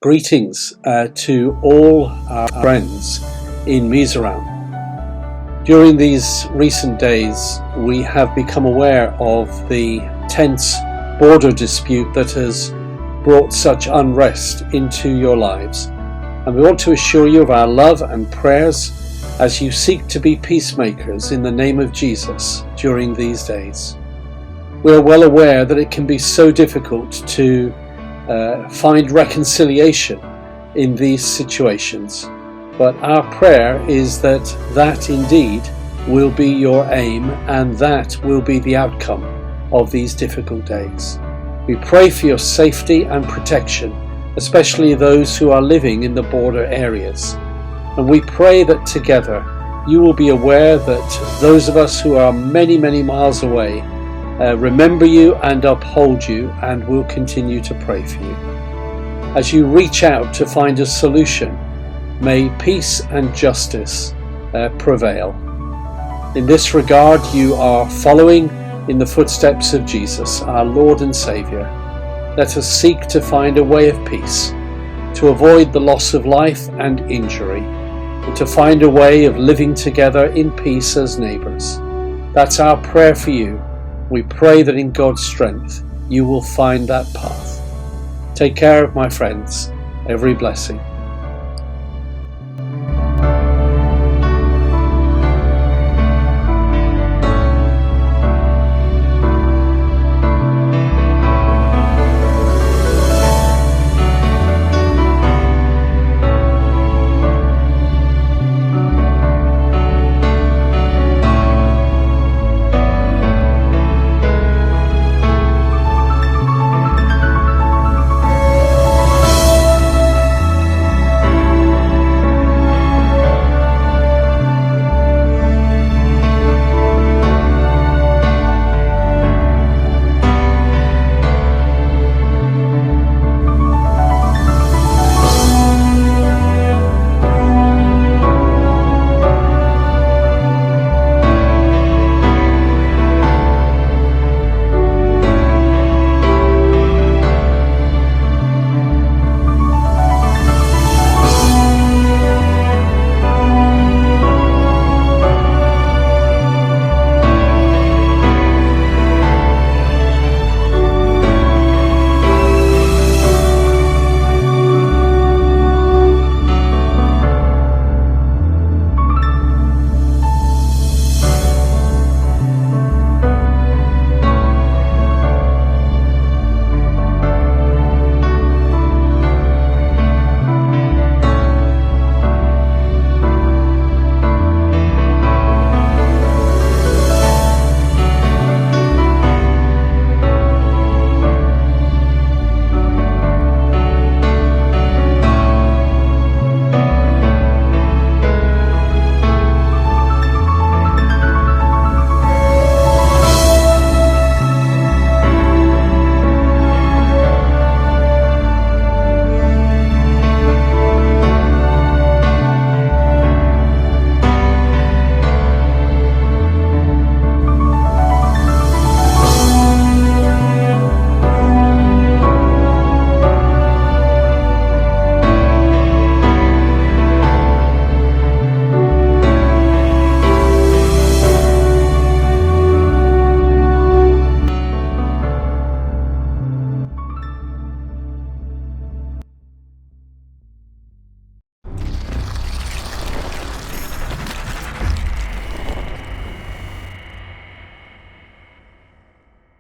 Greetings to all our friends in Mizoram. During these recent days, we have become aware of the tense border dispute that has brought such unrest into your lives. And we want to assure you of our love and prayers as you seek to be peacemakers in the name of Jesus during these days. We are well aware that it can be so difficult to find reconciliation in these situations, but our prayer is that indeed will be your aim and that will be the outcome of these difficult days. We pray for your safety and protection, especially those who are living in the border areas, and we pray that together you will be aware that those of us who are many miles away remember you and uphold you, and will continue to pray for you. As you reach out to find a solution, may peace and justice prevail. In this regard, you are following in the footsteps of Jesus, our Lord and Saviour. Let us seek to find a way of peace, to avoid the loss of life and injury, and to find a way of living together in peace as neighbours. That's our prayer for you. We pray that in God's strength you will find that path. Take care, my friends. Every blessing.